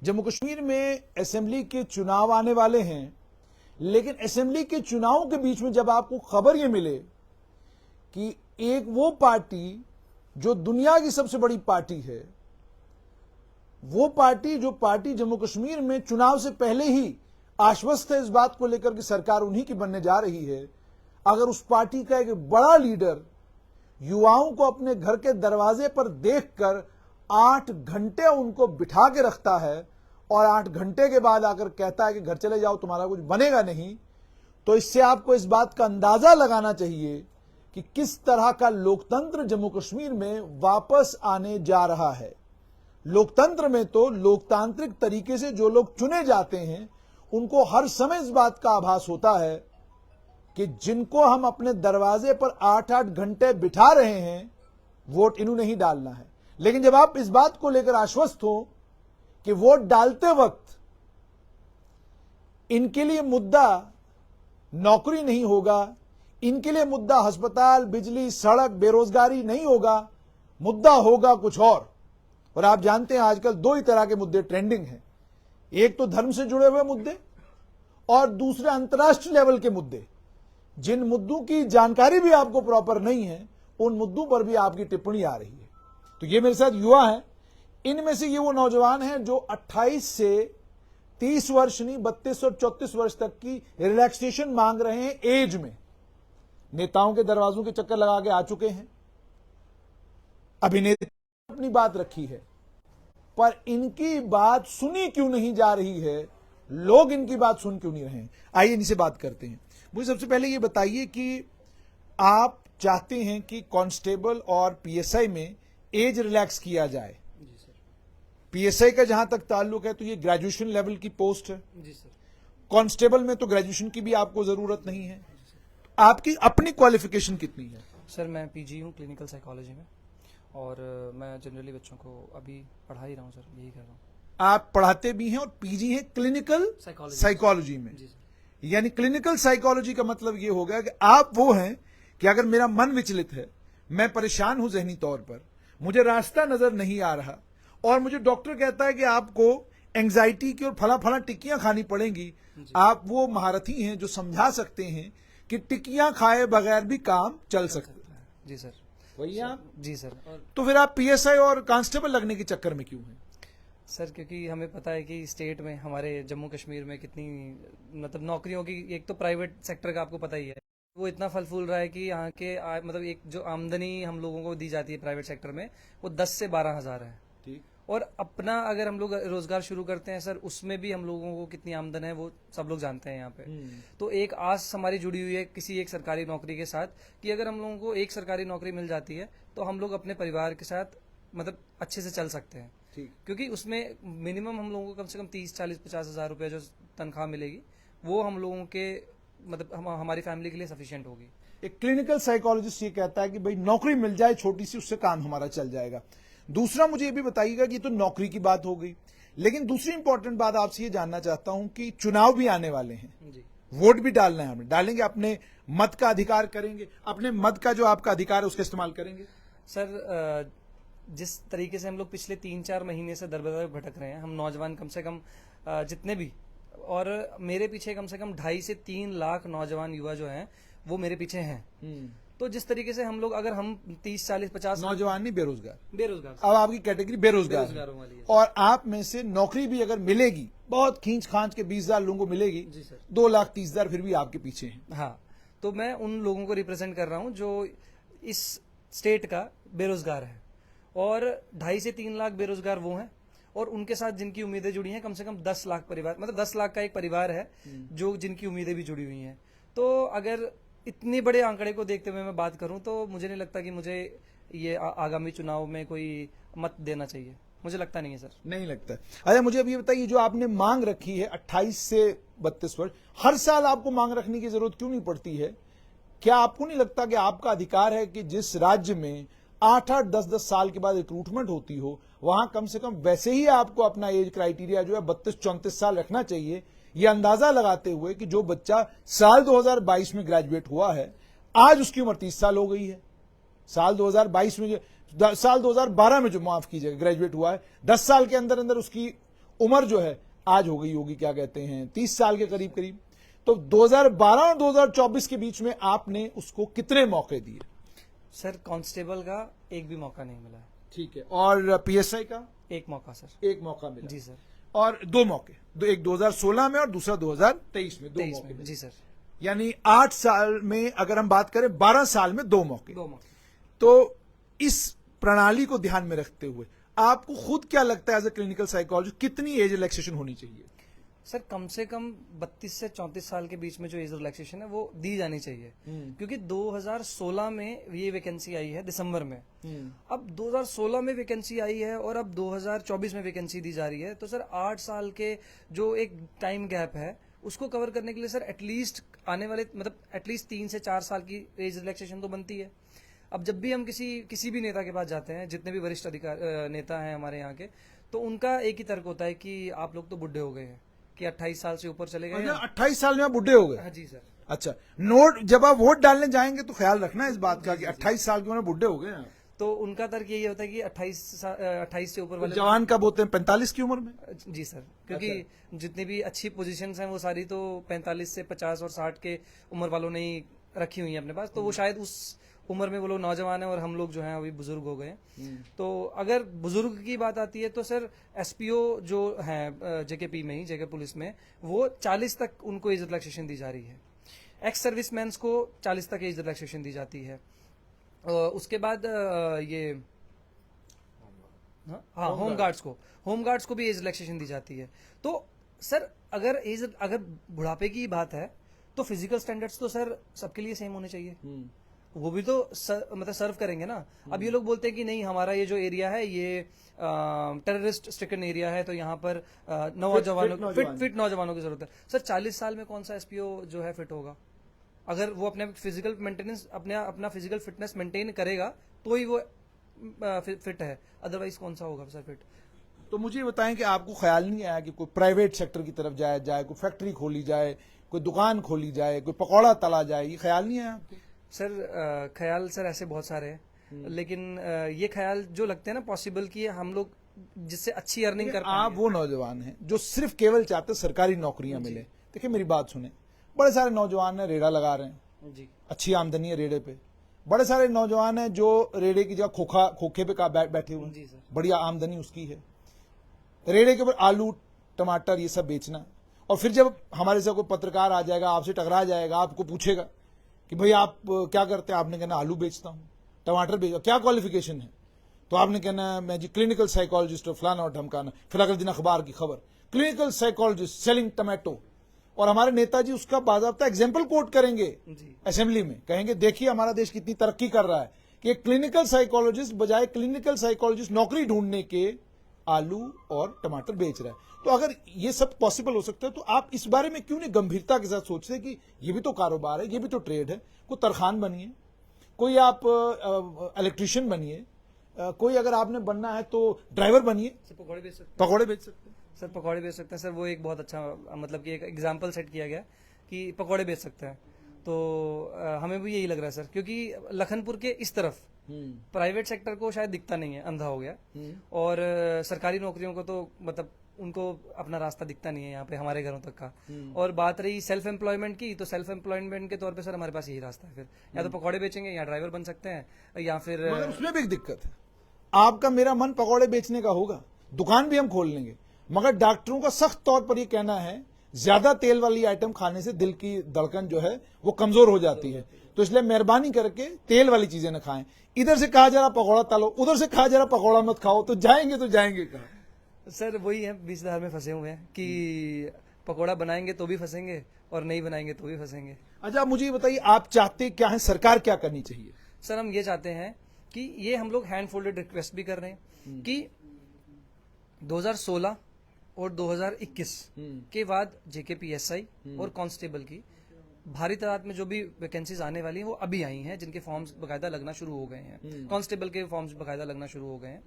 जम्मू कश्मीर में असेंबली के चुनाव आने वाले हैं, लेकिन असेंबली के चुनावों के बीच में जब आपको खबर यह मिले कि एक वो पार्टी जो दुनिया की सबसे बड़ी पार्टी है, वो पार्टी जो पार्टी जम्मू कश्मीर में चुनाव से पहले ही आश्वस्त है इस बात को लेकर कि सरकार उन्हीं की बनने जा रही है, अगर उस पार्टी का एक बड़ा लीडर युवाओं को अपने घर के दरवाजे पर देखकर 8 घंटे उनको बिठा के रखता है और 8 घंटे के बाद आकर कहता है कि घर चले जाओ, तुम्हारा कुछ बनेगा नहीं, तो इससे आपको इस बात का अंदाजा लगाना चाहिए कि किस तरह का लोकतंत्र जम्मू कश्मीर में वापस आने जा रहा है। लोकतंत्र में तो लोकतांत्रिक तरीके से जो लोग चुने जाते हैं उनको हर समय इस बात का आभास होता है कि जिनको हम अपने दरवाजे पर 8-8 घंटे बिठा रहे हैं, वोट इन्होंने ही डालना है। लेकिन जब आप इस बात को लेकर आश्वस्त हो कि वोट डालते वक्त इनके लिए मुद्दा नौकरी नहीं होगा, इनके लिए मुद्दा अस्पताल, बिजली, सड़क, बेरोजगारी नहीं होगा, मुद्दा होगा कुछ और आप जानते हैं आजकल 2 ही तरह के मुद्दे ट्रेंडिंग हैं। एक तो धर्म से जुड़े हुए मुद्दे और दूसरे अंतर्राष्ट्रीय लेवल के मुद्दे। जिन मुद्दों की जानकारी भी आपको प्रॉपर नहीं है, उन मुद्दों पर भी आपकी टिप्पणी आ रही है। तो ये मेरे साथ युवा हैं, इनमें से ये वो नौजवान हैं जो 28 से 30 वर्ष नहीं 32 और 34 वर्ष तक की रिलैक्सेशन मांग रहे हैं एज में। नेताओं के दरवाजों के चक्कर लगा के आ चुके हैं, अभिनेता अपनी बात रखी है, पर इनकी बात सुनी क्यों नहीं जा रही है, लोग इनकी बात सुन क्यों नहीं रहे हैं। आइए इनसे बात करते हैं। मुझे सबसे पहले ये बताइए कि आप चाहते हैं कि कांस्टेबल और पीएसआई में एज रिलैक्स किया जाए। जी सर। पीएसआई का जहां तक ताल्लुक है तो ये ग्रेजुएशन लेवल की पोस्ट है। जी सर। कांस्टेबल में तो ग्रेजुएशन की भी आपको जरूरत नहीं है। आपकी अपनी क्वालिफिकेशन कितनी है? सर मैं पीजी हूँ क्लिनिकल साइकोलॉजी में, और मैं जनरली बच्चों को अभी पढ़ा ही रहा हूँ सर, यही कर रहा हूँ। आप पढ़ाते भी हैं और पीजी हैं क्लिनिकल साइकोलॉजी में। जी सर। यानी क्लिनिकल साइकोलॉजी का मतलब ये होगा कि आप वो हैं कि अगर मेरा मन विचलित है, मैं परेशान हूं जहनी तौर पर, मुझे रास्ता नजर नहीं आ रहा और मुझे डॉक्टर कहता है कि आपको एंजाइटी की और फला फला टिक्कियां खानी पड़ेंगी, आप वो महारथी हैं जो समझा सकते हैं कि टिक्कियां खाए बगैर भी काम चल सकता है। जी सर। वही आप? जी सर। तो फिर आप पीएसआई और कांस्टेबल लगने के चक्कर में क्यों हैं? सर क्योंकि हमें पता है कि स्टेट में, हमारे जम्मू कश्मीर में कितनी मतलब नौकरियों की, एक तो प्राइवेट सेक्टर का आपको पता ही है, वो इतना फल फूल रहा है कि यहाँ के मतलब एक जो आमदनी हम लोगों को दी जाती है प्राइवेट सेक्टर में, वो 10 से 12 हज़ार है। ठीक। और अपना अगर हम लोग रोजगार शुरू करते हैं सर, उसमें भी हम लोगों को कितनी आमदन है वो सब लोग जानते हैं यहाँ पे। तो एक आस हमारी जुड़ी हुई है किसी एक सरकारी नौकरी के साथ कि अगर हम लोगों को एक सरकारी नौकरी मिल जाती है तो हम लोग अपने परिवार के साथ मतलब अच्छे से चल सकते हैं। ठीक। क्योंकि उसमें मिनिमम हम लोगों को कम से कम 30, 40, 50 हज़ार रुपये जो तनख्वाह मिलेगी, वो हम लोगों के मतलब हमारी फैमिली के लिए सफिशिएंट होगी। एक क्लिनिकल साइकोलॉजिस्ट ये कहता है कि भाई नौकरी मिल जाए छोटी सी, उससे काम हमारा चल जाएगा। दूसरा मुझे ये भी बताइएगा कि तो नौकरी की बात हो गई, लेकिन दूसरी इंपॉर्टेंट बात आपसे ये जानना चाहता हूं कि चुनाव भी आने वाले हैं। जी। वोट भी डालना है, हमें डालेंगे, अपने मत का अधिकार करेंगे, अपने मत का जो आपका अधिकार है उसका इस्तेमाल करेंगे। सर जिस तरीके से हम लोग पिछले 3-4 महीने से दर-बदर भटक रहे हैं, हम नौजवान कम से कम जितने भी, और मेरे पीछे कम से कम 2.5 से 3 लाख नौजवान युवा जो हैं वो मेरे पीछे हैं। तो जिस तरीके से हम लोग, अगर हम 30, 40, 50 नौजवान नहीं, बेरोजगार। बेरोजगार, अब आपकी कैटेगरी बेरोजगार वाली है। और आप में से नौकरी भी अगर मिलेगी, बहुत खींच खांच के 20,000 लोगों को मिलेगी। जी सर। 2,30,000 फिर भी आपके पीछे हैं। हाँ, तो मैं उन लोगों को रिप्रेजेंट कर रहा हूँ जो इस स्टेट का बेरोजगार है, और 2.5 से 3 लाख बेरोजगार वो हैं, और उनके साथ जिनकी उम्मीदें जुड़ी हैं, कम से कम 10 लाख परिवार, मतलब 10 लाख का एक परिवार है जो जिनकी उम्मीदें भी जुड़ी हुई हैं। तो अगर इतने बड़े आंकड़े को देखते हुए मैं बात करूं तो मुझे नहीं लगता कि मुझे ये आगामी चुनाव में कोई मत देना चाहिए, मुझे लगता नहीं है सर। नहीं लगता। अच्छा मुझे अब ये बताइए, जो आपने मांग रखी है 28 से 32 वर्ष, हर साल आपको मांग रखने की जरूरत क्यों नहीं पड़ती है? क्या आपको नहीं लगता कि आपका अधिकार है कि जिस राज्य में 8-8, 10-10 साल के बाद रिक्रूटमेंट होती हो, वहां कम से कम वैसे ही आपको अपना एज क्राइटेरिया जो है 32-34 साल रखना चाहिए, ये अंदाजा लगाते हुए कि जो बच्चा साल 2022 में ग्रेजुएट हुआ है, आज उसकी उम्र 30 साल हो गई है। साल 2022 में, साल 2012 में जो माफ कीजिएगा ग्रेजुएट हुआ है, 10 साल के अंदर अंदर उसकी उम्र जो है आज हो गई होगी, क्या कहते हैं, 30 साल के करीब करीब। तो 2012 और 2024 के बीच में आपने उसको कितने मौके दिए? सर कांस्टेबल का एक भी मौका नहीं मिला है। ठीक है। और पीएसआई का? एक मौका सर। एक मौका मिला जी सर। और दो मौके, एक 2016 में और दूसरा 2023 में, दो 23 मौके में। मिले। जी सर। यानी 8 साल में अगर हम बात करें, 12 साल में दो मौके। 2 मौके। तो इस प्रणाली को ध्यान में रखते हुए आपको खुद क्या लगता है एज ए क्लिनिकल साइकोलॉजिस्ट, कितनी एज रिलैक्सेशन होनी चाहिए? सर कम से कम 32 से 34 साल के बीच में जो एज रिलैक्सेशन है वो दी जानी चाहिए, क्योंकि 2016 में ये वैकेंसी आई है दिसंबर में। अब 2016 में वैकेंसी आई है और अब 2024 में वैकेंसी दी जा रही है, तो सर 8 साल के जो एक टाइम गैप है उसको कवर करने के लिए सर एटलीस्ट आने वाले मतलब एटलीस्ट 3 से 4 साल की एज रिलैक्सेशन तो बनती है। अब जब भी हम किसी भी नेता के पास जाते हैं, जितने भी वरिष्ठ अधिकार नेता हैं हमारे यहाँ के, तो उनका एक ही तर्क होता है कि आप लोग तो बुढ़े हो गए हैं, कि 28 साल से ऊपर चले गए हैं। 28 साल में आप बुढ़े हो गए? हाँ जी सर। अच्छा, नोट जब आप वोट डालने जाएंगे तो ख्याल रखना इस बात का कि 28 साल की उम्र में बुढ़े हो गए हैं। तो उनका तर्क यही होता है कि 28 से ऊपर वाले जवान कब होते हैं? 45 की उम्र में? जी सर, क्योंकि जितनी भी अच्छी पोजीशंस हैं वो सारी तो 45 से 50 और 60 के उम्र वालों ने ही रखी हुई हैं अपने पास, तो वो शायद उस उम्र में वो लोग नौजवान हैं और हम लोग जो हैं अभी बुजुर्ग हो गए हैं। तो अगर बुजुर्ग की बात आती है तो सर एसपीओ जो हैं जेकेपी में ही, जेके पुलिस में, वो 40 तक उनको एज रिलैक्सेशन दी जा रही है। एक्स सर्विसमैन को 40 तक एज रिलैक्सेशन दी जाती है। उसके बाद ये हाँ होमगार्ड्स को भी एज रिलैक्सेशन दी जाती है। तो सर अगर बुढ़ापे की बात है तो फिजिकल स्टैंडर्ड्स तो सर सबके लिए सेम होने चाहिए, वो भी तो मतलब सर्व करेंगे ना। अब ये लोग बोलते हैं कि नहीं हमारा ये जो एरिया है ये टेररिस्ट स्ट्रिकन एरिया है, तो यहाँ पर नौजवानों फिट नौजवानों की जरूरत है। सर 40 साल में कौन सा एसपीओ जो है फिट होगा? अगर वो अपने फिजिकल मेंटेनेंस अपना फिजिकल फिटनेस मेंटेन करेगा तो ही वो फिट है, अदरवाइज कौन सा होगा सर फिट? तो मुझे बताएं कि आपको ख्याल नहीं आया कि कोई प्राइवेट सेक्टर की तरफ जाया जाए, कोई फैक्ट्री खोली जाए, कोई दुकान खोली जाए, कोई पकौड़ा तला जाए? ये ख्याल नहीं आया आपको? सर ख्याल सर ऐसे बहुत सारे हैं, लेकिन ये ख्याल जो लगते हैं ना पॉसिबल कि हम लोग जिससे अच्छी अर्निंग कर पाएंगे। आप वो नौजवान हैं जो सिर्फ केवल चाहते सरकारी नौकरियां मिले। देखिए मेरी बात सुने, बड़े सारे नौजवान हैं रेड़ा लगा रहे हैं जी, अच्छी आमदनी है रेड़े पे। बड़े सारे नौजवान हैं जो रेड़े की जगह खोखे पे बैठे हुए जी हैं, सर। बढ़िया आमदनी उसकी है। रेड़े के ऊपर आलू टमाटर ये सब बेचना, और फिर जब हमारे से कोई पत्रकार आ जाएगा, आपसे टकरा जाएगा, आपको पूछेगा कि भाई आप क्या करते हैं, आपने कहना आलू बेचता हूं, टमाटर बेचता, क्या क्वालिफिकेशन है? तो आपने कहना मैं जी क्लिनिकल साइकोलॉजिस्ट और फलाना और ढमकाना। फिर अगले दिन अखबार की खबर, क्लिनिकल साइकोलॉजिस्ट सेलिंग टमाटो, और हमारे नेताजी उसका बाकायदा एग्जाम्पल कोट करेंगे जी। असेंबली में, कहेंगे देखिए हमारा देश कितनी तरक्की कर रहा है कि एक क्लिनिकल साइकोलॉजिस्ट बजाय क्लिनिकल साइकोलॉजिस्ट नौकरी ढूंढने के आलू और टमाटर बेच रहा है। तो अगर ये सब पॉसिबल हो सकता है तो आप इस बारे में क्यों नहीं गंभीरता के साथ सोचते कि ये भी तो कारोबार है, ये भी तो ट्रेड है। कोई तरखान बनिए, कोई आप इलेक्ट्रिशियन बनिए, कोई अगर आपने बनना है तो ड्राइवर बनिए, पकौड़े बेच सकते हैं। पकौड़े बेच सकते हैं। सर पकौड़े बेच सकते हैं सर, वो एक बहुत अच्छा मतलब कि एक एग्जाम्पल सेट किया गया कि पकौड़े बेच सकते हैं। तो हमें भी यही लग रहा है सर, क्योंकि लखनपुर के इस तरफ प्राइवेट सेक्टर को शायद दिखता नहीं है, अंधा हो गया, और सरकारी नौकरियों को तो मतलब उनको अपना रास्ता दिखता नहीं है यहाँ पे हमारे घरों तक का। और बात रही सेल्फ एम्प्लॉयमेंट की, तो सेल्फ एम्प्लॉयमेंट के तौर पे सर हमारे पास यही रास्ता है, फिर या तो पकौड़े बेचेंगे या ड्राइवर बन सकते हैं, या फिर मगर उसमें भी एक दिक्कत है, आपका मेरा मन पकौड़े बेचने का होगा, दुकान भी हम खोल लेंगे, मगर डॉक्टरों का सख्त तौर पर यह कहना है ज्यादा तेल वाली आइटम खाने से दिल की धड़कन जो है वो कमजोर हो जाती है। तो इसलिए मेहरबानी करके तेल वाली चीजें न खाएं। इधर से कहा जा रहा पकौड़ा तलो, उधर से कहा जा रहा पकौड़ा मत खाओ, तो जाएंगे कहाँ? सर वही है, बीच धार में फंसे हुए हैं कि पकौड़ा बनाएंगे तो भी फंसेंगे और नहीं बनाएंगे तो भी फंसेंगे। अच्छा आप मुझे ये बताइए, आप चाहते क्या है, सरकार क्या करनी चाहिए? सर हम ये चाहते हैं कि ये हम लोग हैंड फोल्डेड रिक्वेस्ट भी कर रहे हैं कि 2016 और 2021 के बाद जेकेपीएसआई और कांस्टेबल की भारी तादाद में जो भी वैकेंसीज आने वाली हैं वो अभी आई हैं, जिनके फॉर्म्स बकायदा लगना शुरू हो गए हैं। कांस्टेबल के फॉर्म्स बकायदा लगना शुरू हो गए हैं।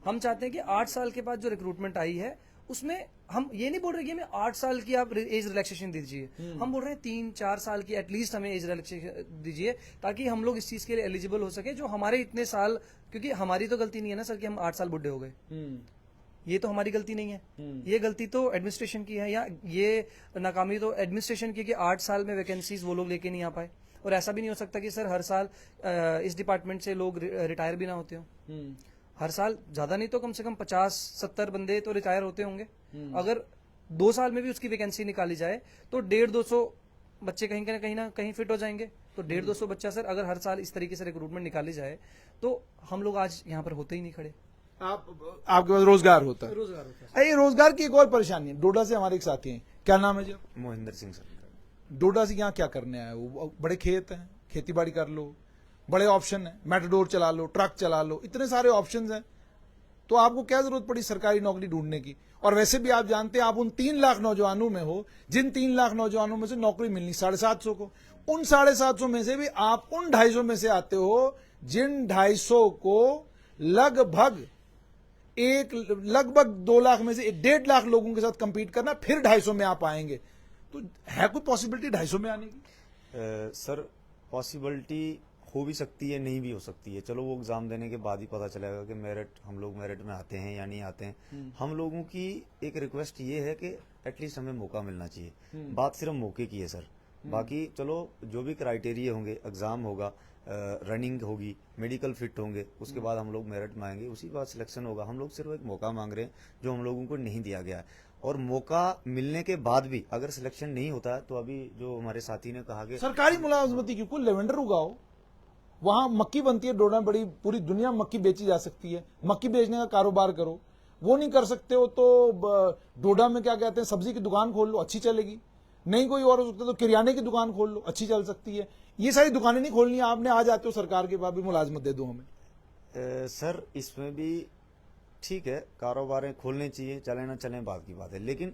हम चाहते हैं कि 8 साल के बाद जो रिक्रूटमेंट आई है उसमें हम ये नहीं बोल रहे कि हमें 8 साल की आप एज रिलैक्सेशन दीजिए, हम बोल रहे हैं 3-4 साल की एटलीस्ट हमें एज रिलैक्सेशन दीजिए, ताकि हम लोग इस चीज के लिए एलिजिबल हो सके। जो हमारे इतने साल, क्योंकि हमारी तो गलती नहीं है ना सर कि हम 8 साल बुढ़े हो गए, ये तो हमारी गलती नहीं है, ये गलती तो एडमिनिस्ट्रेशन की है, या ये नाकामी तो एडमिनिस्ट्रेशन की कि 8 साल में वैकेंसीज वो लोग लेके नहीं आ पाए। और ऐसा भी नहीं हो सकता कि सर हर साल इस डिपार्टमेंट से लोग रिटायर भी ना होते हो। हर साल ज्यादा नहीं तो कम से कम 50-70 बंदे तो रिटायर होते होंगे। अगर 2 साल में भी उसकी वैकेंसी निकाली जाए तो 150-200 बच्चे कहीं ना कहीं फिट हो जाएंगे। तो 150-200 बच्चा सर अगर हर साल इस तरीके से रिक्रूटमेंट निकाली जाए तो हम लोग आज यहाँ पर होते ही नहीं खड़े। आपके पास रोजगार होता है। रोजगार होता है। ये रोजगार की एक और परेशानी है। डोडा से हमारे एक साथी हैं, क्या नाम है जी? मोहिंदर सिंह सर। डोडा से यहाँ क्या करने आए? वो बड़े खेत हैं, खेती बाड़ी कर लो, बड़े ऑप्शन है, मेटाडोर चला लो, ट्रक चला लो, इतने सारे ऑप्शंस हैं, तो आपको क्या जरूरत पड़ी सरकारी नौकरी ढूंढने की? और वैसे भी आप जानते हैं, आप उन 3 लाख नौजवानों में हो जिन 3 लाख नौजवानों में से नौकरी मिलनी 750 को, उन 750 में से भी आप उन 250 में से आते हो जिन 250 को लगभग 2 लाख में से 1.5 लाख लोगों के साथ कंपीट करना, फिर 250 में आप आएंगे। तो है कोई पॉसिबिलिटी 250 में आने की? सर पॉसिबिलिटी हो भी सकती है, नहीं भी हो सकती है। चलो वो एग्जाम देने के बाद ही पता चलेगा कि हम लोग मेरिट में आते हैं या नहीं आते हैं। हम लोगों की एक रिक्वेस्ट ये है कि एटलीस्ट हमें मौका मिलना चाहिए। बात सिर्फ मौके की है सर, बाकी चलो जो भी क्राइटेरिया होंगे, एग्जाम होगा, रनिंग होगी, मेडिकल फिट होंगे, उसके बाद हम लोग मेरिट में आएंगे, उसी बात सिलेक्शन होगा। हम लोग सिर्फ एक मौका मांग रहे हैं जो हम लोगों को नहीं दिया गया है। और मौका मिलने के बाद भी अगर सिलेक्शन नहीं होता है तो अभी जो हमारे साथी ने कहा कि सरकारी मुलाजमती की कोई लेवेंडर उगाओ, वहां मक्की बनती है डोडा, बड़ी पूरी दुनिया में मक्की बेची जा सकती है, मक्की बेचने का कारोबार करो। वो नहीं कर सकते हो तो डोडा में क्या कहते हैं, सब्जी की दुकान खोल लो, अच्छी चलेगी। नहीं कोई और हो सकता तो किराने की दुकान खोल लो, अच्छी चल सकती है। ये सारी दुकानें नहीं खोलनी, आपने आ जाते हो सरकार के बाद भी मुलाजमत दे दो हमें। सर इसमें भी ठीक है, कारोबारें खोलने चाहिए, चले ना चले बात की बात है, लेकिन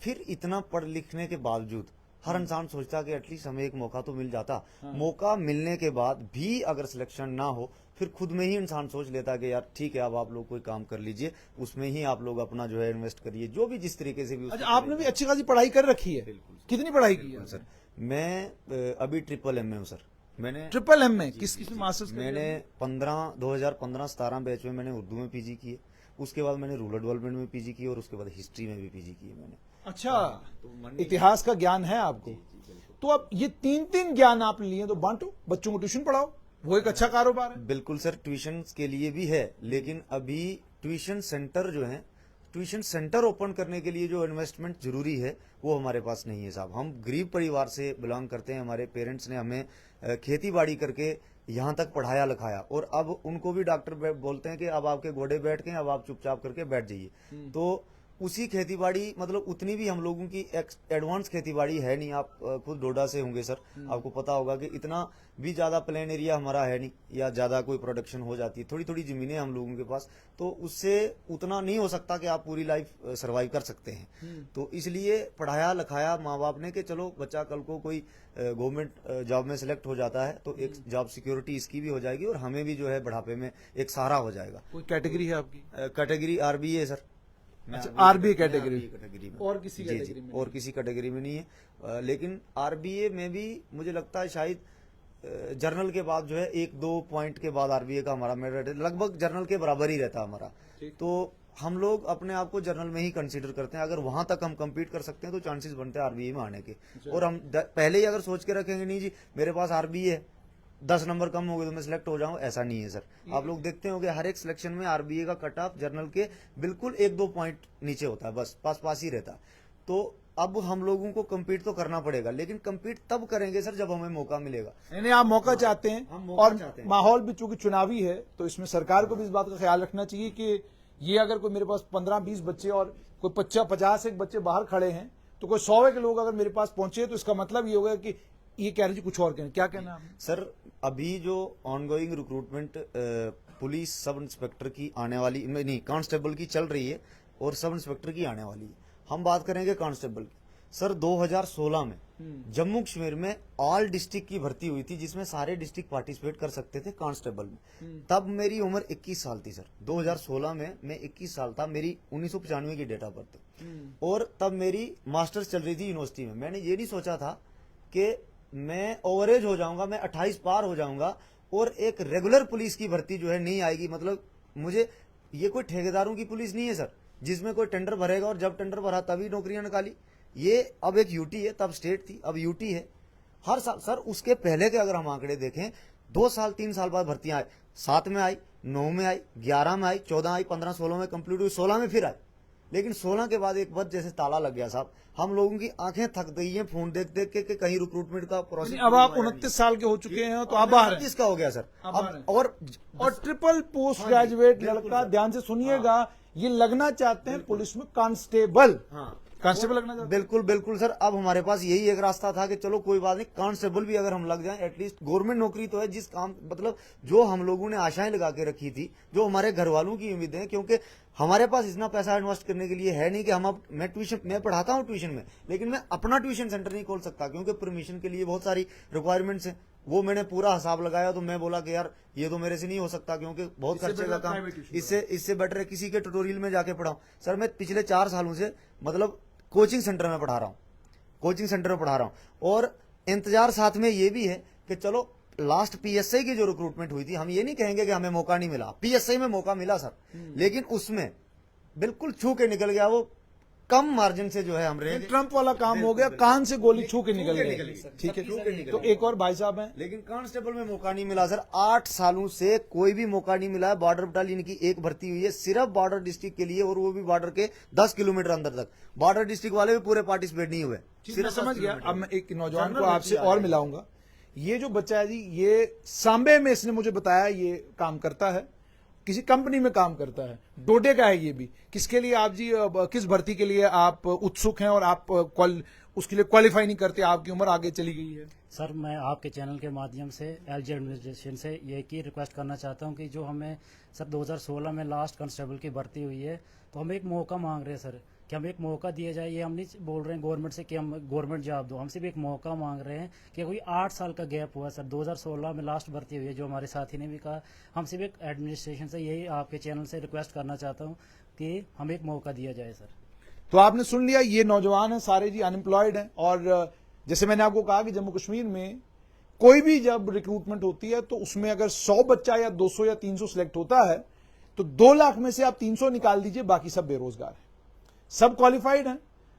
फिर इतना पढ़ लिखने के बावजूद हर इंसान सोचता कि एटलीस्ट हमें एक मौका तो मिल जाता। मौका मिलने के बाद भी अगर सिलेक्शन ना हो, फिर खुद में ही इंसान सोच लेता कि यार ठीक है, अब आप लोग कोई काम कर लीजिए, उसमें ही आप लोग अपना जो है इन्वेस्ट करिए, जो भी जिस तरीके से भी। अच्छा, आपने भी अच्छी खासी पढ़ाई कर रखी है? कितनी पढ़ाई की है सर? मैं अभी ट्रिपल एम में हूँ सर। मैंने ट्रिपल एम में किस मास्टर्स? मैंने 2015-17 बैच में मैंने उर्दू में पीजी की है, उसके बाद मैंने रूरल डेवलपमेंट में पीजी की, और उसके बाद हिस्ट्री में भी पीजी की है मैंने। अच्छा, इतिहास का ज्ञान है आपको? तो अब ये 3 ज्ञान आप लिए तो बांटो, बच्चों को ट्यूशन पढ़ाओ, वो एक अच्छा कारोबार है। बिल्कुल सर, ट्यूशन के लिए भी है, लेकिन अभी ट्यूशन सेंटर जो है, ट्यूशन सेंटर ओपन करने के लिए जो इन्वेस्टमेंट जरूरी है वो हमारे पास नहीं है साहब। हम गरीब परिवार से बिलोंग करते हैं, हमारे पेरेंट्स ने हमें खेती बाड़ी करके यहाँ तक पढ़ाया लिखाया, और अब उनको भी डॉक्टर बोलते हैं कि अब आपके घोड़े बैठ के, अब आप चुपचाप करके बैठ जाइए। तो उसी खेतीबाड़ी, मतलब उतनी भी हम लोगों की एडवांस खेतीबाड़ी है नहीं। आप खुद डोडा से होंगे सर, आपको पता होगा कि इतना भी ज्यादा प्लेन एरिया हमारा है नहीं, या ज्यादा कोई प्रोडक्शन हो जाती है, थोड़ी थोड़ी जमीनें हम लोगों के पास, तो उससे उतना नहीं हो सकता कि आप पूरी लाइफ सर्वाइव कर सकते हैं। तो इसलिए पढ़ाया लिखाया माँ बाप ने कि चलो बच्चा कल को कोई गवर्नमेंट जॉब में सिलेक्ट हो जाता है तो एक जॉब सिक्योरिटी इसकी भी हो जाएगी, और हमें भी जो है बुढ़ापे में एक सहारा हो जाएगा। कोई कैटेगरी है आपकी? Category RBA sir. अच्छा, आरबीए कैटेगरी में, और किसी कैटेगरी में? और किसी कैटेगरी में नहीं है। लेकिन आरबीए में भी मुझे लगता है शायद जर्नल के बाद जो है 1-2 पॉइंट के बाद आरबीए का हमारा मेरिट लगभग जर्नल के बराबर ही रहता है हमारा। तो हम लोग अपने आप को जर्नल में ही कंसीडर करते हैं। अगर वहां तक हम compete कर सकते हैं तो चांसेस बनते हैं आरबीए में आने के। और हम पहले ही अगर सोच के रखेंगे नहीं जी मेरे पास आरबीए है, 10 नंबर कम हो गए तो मैं सिलेक्ट हो जाऊं, ऐसा नहीं है सर। आप लोग देखते होंगे हर एक सिलेक्शन में आरबीए का कट ऑफ जर्नल के बिल्कुल 1-2 पॉइंट नीचे होता है, बस पास ही रहता। तो अब हम लोगों को compete तो करना पड़ेगा, लेकिन compete तब करेंगे सर जब हमें मौका मिलेगा। नहीं, आप मौका चाहते हैं, हम मौका और चाहते हैं। माहौल भी चूंकि चुनावी है तो इसमें सरकार को भी इस बात का ख्याल रखना चाहिए कि ये अगर कोई मेरे पास 15-20 बच्चे और कोई 50 एक बच्चे बाहर खड़े हैं तो कोई 100 के लोग अगर मेरे पास पहुंचे तो इसका मतलब ये होगा कि ये कह रहे जी कुछ और कहें। क्या कहना है सर? अभी जो ongoing recruitment police sub inspector की आने वाली, नहीं कांस्टेबल की चल रही है और सब इंस्पेक्टर की आने वाली है। हम बात करेंगे कांस्टेबल की। सर 2016 में जम्मू कश्मीर में ऑल डिस्ट्रिक्ट की भर्ती हुई थी जिसमें सारे डिस्ट्रिक्ट पार्टिसिपेट कर सकते थे कांस्टेबल में। तब मेरी उम्र 21 साल थी सर। 2016 में मैं 21 साल था, मेरी 1995 की डेट ऑफ बर्थ थी, और तब मेरी मास्टर्स चल रही थी यूनिवर्सिटी में। मैंने ये नहीं सोचा था कि मैं ओवरेज हो जाऊंगा, मैं 28 पार हो जाऊंगा और एक रेगुलर पुलिस की भर्ती जो है नहीं आएगी। मतलब मुझे ये कोई ठेकेदारों की पुलिस नहीं है सर, जिसमें कोई टेंडर भरेगा और जब टेंडर भरा तभी नौकरियां निकाली। ये अब एक यूटी है, तब स्टेट थी, अब यूटी है। हर साल सर, उसके पहले के अगर हम आंकड़े देखें, 2 साल 3 साल बाद भर्तियां आई, 7 में आई, 9 में आई, 11 में आई, 14 आई, 15 16 में कंप्लीट हुई, 16 में फिर आई। लेकिन 16 के बाद एक बार जैसे ताला लग गया साहब, हम लोगों की आंखें थक गई हैं फोन देख देख के कि कहीं रिक्रूटमेंट का प्रोसेस। अब आप 29 साल के हो चुके हैं तो आप बाहर हैं। इसका हो गया सर। अब और ट्रिपल पोस्ट ग्रेजुएट लड़का, ध्यान से सुनिएगा, ये लगना चाहते हैं पुलिस में कांस्टेबल। कांस्टेबल लगना चाहते हैं। बिल्कुल बिल्कुल सर। अब हमारे पास यही एक रास्ता था कि चलो कोई बात नहीं, कांस्टेबल भी अगर हम लग जाएं, एटलीस्ट गवर्नमेंट नौकरी तो है, जिस काम मतलब जो हम लोगों ने आशाएं लगा के रखी थी, जो हमारे घर वालों की उम्मीदें हैं, क्योंकि हमारे पास इतना पैसा इन्वेस्ट करने के लिए है नहीं कि हम अब मैं पढ़ाता हूं ट्यूशन में, लेकिन मैं अपना ट्यूशन सेंटर नहीं खोल सकता क्योंकि परमिशन के लिए बहुत सारी रिक्वायरमेंट्स हैं। वो मैंने पूरा हिसाब लगाया तो मैं बोला कि यार ये तो मेरे से नहीं हो सकता क्योंकि बहुत खर्चे का काम, इससे बेटर है किसी के ट्यूटोरियल में जाके पढ़ाऊं। सर मैं पिछले 4 सालों से मतलब कोचिंग सेंटर में पढ़ा रहा हूं, और इंतजार साथ में ये भी है कि चलो लास्ट पीएसआई की जो रिक्रूटमेंट हुई थी, हम ये नहीं कहेंगे कि हमें मौका नहीं मिला, पीएसआई में मौका मिला सर, लेकिन उसमें बिल्कुल छू के निकल गया, वो कम मार्जिन से जो है हम रहे। ट्रंप वाला काम हो गया, कान से गोली छू के निकल गई। ठीक है, तो एक और भाई साहब हैं, लेकिन कांस्टेबल में मौका नहीं मिला सर। 8 सालों से कोई भी मौका नहीं मिला है। बॉर्डर बटालियन की एक भर्ती हुई है सिर्फ बॉर्डर डिस्ट्रिक्ट के लिए, और वो भी बॉर्डर के 10 किलोमीटर अंदर तक। बॉर्डर डिस्ट्रिक्ट वाले भी पूरे पार्टिसिपेट नहीं हुए। सिर्फ समझ गया। अब मैं एक नौजवान को आपसे और मिलाऊंगा। ये जो बच्चा है जी, ये सांबे में इसने मुझे बताया ये काम करता है, किसी कंपनी में काम करता है, डोडे का है ये भी। किसके लिए आप जी, किस भर्ती के लिए आप उत्सुक हैं और आप उसके लिए क्वालिफाई नहीं करते, आपकी उम्र आगे चली गई है? सर मैं आपके चैनल के माध्यम से एलजी एडमिनिस्ट्रेशन से ये की रिक्वेस्ट करना चाहता हूँ कि जो हमें सर 2016 में लास्ट कांस्टेबल की भर्ती हुई है, तो हमें एक मौका मांग रहे हैं सर कि हमें एक मौका दिया जाए। ये हम नहीं बोल रहे हैं गवर्नमेंट से कि हम गवर्नमेंट जॉब दो, हम सिर्फ एक मौका मांग रहे हैं कि कोई 8 साल का गैप हुआ सर, 2016 में लास्ट भर्ती हुई है, जो हमारे साथी ने भी कहा। हम सिर्फ एक एडमिनिस्ट्रेशन से यही आपके चैनल से रिक्वेस्ट करना चाहता हूँ कि हमें एक मौका दिया जाए सर। तो आपने सुन लिया, ये नौजवान है सारे जी अनएम्प्लॉयड हैं, और जैसे मैंने आपको कहा कि जम्मू कश्मीर में कोई भी जब रिक्रूटमेंट होती है तो उसमें अगर 100 बच्चा या 200 या 300 सिलेक्ट होता है तो 2 लाख में से आप 300 निकाल दीजिए, बाकी सब बेरोजगार हैं, सब क्वालिफाइड हैं,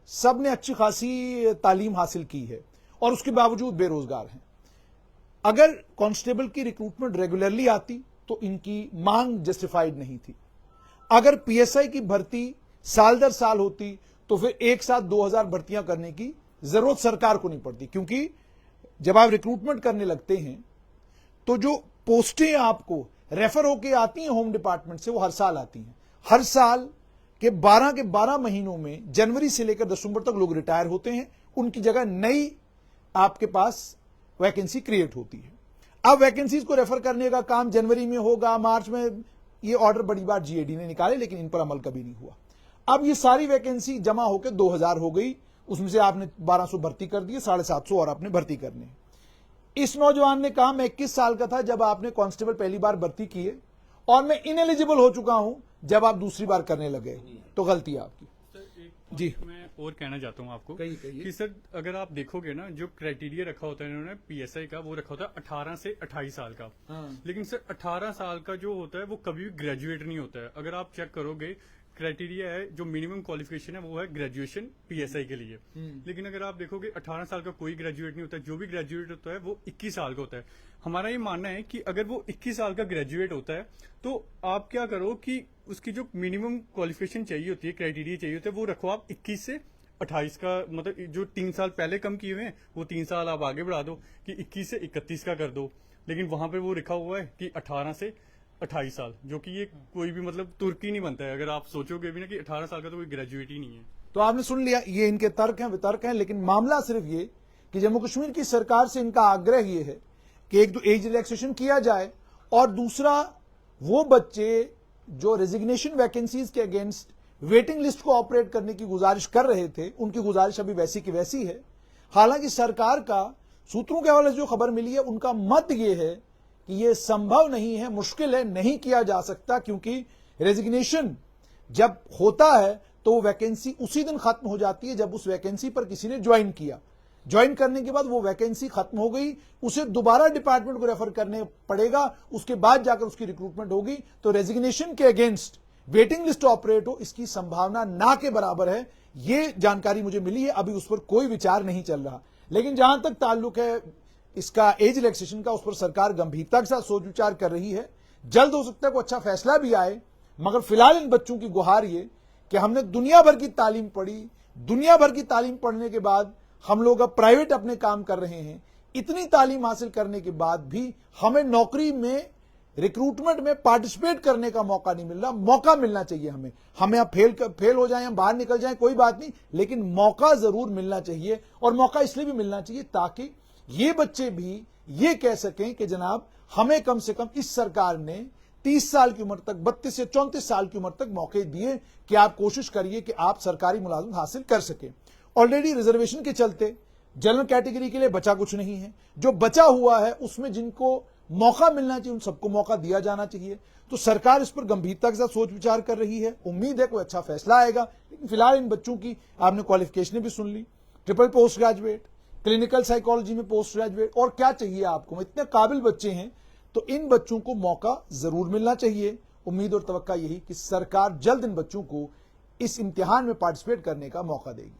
सब ने अच्छी खासी तालीम हासिल की है और उसके बावजूद बेरोजगार हैं। अगर कांस्टेबल की रिक्रूटमेंट रेगुलरली आती तो इनकी मांग जस्टिफाइड नहीं थी। अगर पीएसआई की भर्ती साल दर साल होती तो फिर एक साथ 2000 भर्तियां करने की जरूरत सरकार को नहीं पड़ती, क्योंकि जब आप रिक्रूटमेंट करने लगते हैं तो जो पोस्टें आपको रेफर होके आती हैं होम डिपार्टमेंट से, वो हर साल आती हैं। हर साल के 12 महीनों में जनवरी से लेकर दिसंबर तक लोग रिटायर होते हैं, उनकी जगह नई आपके पास वैकेंसी क्रिएट होती है। अब वैकेंसीज को रेफर करने का काम जनवरी में होगा, मार्च में, ये ऑर्डर बड़ी बार जीएडी ने निकाले, लेकिन इन पर अमल कभी नहीं हुआ। अब ये सारी वैकेंसी जमा होकर 2000 हो गई, उसमें से आपने 1200 भर्ती कर दिए, 750 और आपने भर्ती करने। इस नौजवान ने कहा मैं 21 साल का था जब आपने कांस्टेबल पहली बार भर्ती किए और मैं इनएलिजिबल हो चुका हूं जब आप दूसरी बार करने लगे, तो गलती है आपकी। जी मैं और कहना चाहता हूँ आपको कि सर अगर आप देखोगे ना, जो क्राइटेरिया रखा होता है इन्होंने पीएसआई का, वो रखा होता है 18 से 28 साल का। लेकिन सर 18 साल का जो होता है वो कभी भी ग्रेजुएट नहीं होता है। अगर आप चेक करोगे क्राइटेरिया है, जो मिनिमम क्वालिफिकेशन है वो है ग्रेजुएशन पीएसआई के लिए। लेकिन अगर आप देखोगे 18 साल का कोई ग्रेजुएट नहीं होता है, जो भी ग्रेजुएट होता है वो 21 साल का होता है। हमारा ये मानना है कि अगर वो 21 साल का ग्रेजुएट होता है तो आप क्या करो कि उसकी जो मिनिमम क्वालिफिकेशन चाहिए होती है, क्राइटेरिया चाहिए होता है, वो रखो आप 21 से 28 का, मतलब जो 3 साल पहले कम किए हुए हैं वो 3 साल आप आगे बढ़ा दो कि 21 से 31 का कर दो। लेकिन वहां पे वो लिखा हुआ है कि 18 से 28 साल, जो कि ये कोई भी मतलब तुर्की नहीं बनता है। अगर आप सोचोगे भी ना कि 18 साल का तो कोई ग्रेजुएट ही नहीं है। तो आपने सुन लिया, ये इनके तर्क हैं, वितर्क हैं, लेकिन मामला सिर्फ ये कि जम्मू कश्मीर की सरकार से इनका आग्रह ये है कि एक तो एज रिलैक्सेशन किया जाए, और दूसरा वो बच्चे जो रेजिग्नेशन वैकेंसीज के अगेंस्ट वेटिंग लिस्ट को ऑपरेट करने की गुजारिश कर रहे थे, उनकी गुजारिश अभी वैसी की वैसी है। हालांकि सरकार का सूत्रों के हवाले से जो खबर मिली है उनका मत ये है कि ये संभव नहीं है, मुश्किल है, नहीं किया जा सकता, क्योंकि रेजिग्नेशन जब होता है तो वो वैकेंसी उसी दिन खत्म हो जाती है जब उस वैकेंसी पर किसी ने ज्वाइन किया। ज्वाइन करने के बाद वो वैकेंसी खत्म हो गई, उसे दोबारा डिपार्टमेंट को रेफर करने पड़ेगा, उसके बाद जाकर उसकी रिक्रूटमेंट होगी। तो रेजिग्नेशन के अगेंस्ट वेटिंग लिस्ट ऑपरेट हो, इसकी संभावना ना के बराबर है। ये जानकारी मुझे मिली है, अभी उस पर कोई विचार नहीं चल रहा। लेकिन जहां तक ताल्लुक है इसका एज रिलैक्सेशन का, उस पर सरकार गंभीरता के साथ सोच विचार कर रही है। जल्द हो सकता है कोई अच्छा फैसला भी आए, मगर फिलहाल इन बच्चों की गुहार ये कि हमने दुनिया भर की तालीम पढ़ी, दुनिया भर की तालीम पढ़ने के बाद हम लोग अब प्राइवेट अपने काम कर रहे हैं। इतनी तालीम हासिल करने के बाद भी हमें नौकरी में, रिक्रूटमेंट में पार्टिसिपेट करने का मौका नहीं मिल रहा। मौका मिलना चाहिए हमें। हमें अब फेल हो जाए, हम बाहर निकल जाएं, कोई बात नहीं, लेकिन मौका जरूर मिलना चाहिए। और मौका इसलिए भी मिलना चाहिए ताकि ये बच्चे भी ये कह सकें कि जनाब हमें कम से कम इस सरकार ने 30 साल की उम्र तक, 32 से 34 साल की उम्र तक मौके दिए कि आप कोशिश करिए कि आप सरकारी मुलाजिमत हासिल कर सके। ऑलरेडी रिजर्वेशन के चलते जनरल कैटेगरी के लिए बचा कुछ नहीं है। जो बचा हुआ है उसमें जिनको मौका मिलना चाहिए उन सबको मौका दिया जाना चाहिए। तो सरकार इस पर गंभीरता के साथ सोच विचार कर रही है। उम्मीद है कोई अच्छा फैसला आएगा। लेकिन फिलहाल इन बच्चों की आपने क्वालिफिकेशन भी सुन ली, triple post graduate, clinical psychology में पोस्ट ग्रेजुएट, और क्या चाहिए आपको। इतने काबिल बच्चे हैं, तो इन बच्चों को मौका जरूर मिलना चाहिए। उम्मीद और तवक्का यही कि सरकार जल्द इन बच्चों को इस इम्तिहान में पार्टिसिपेट करने का मौका देगी।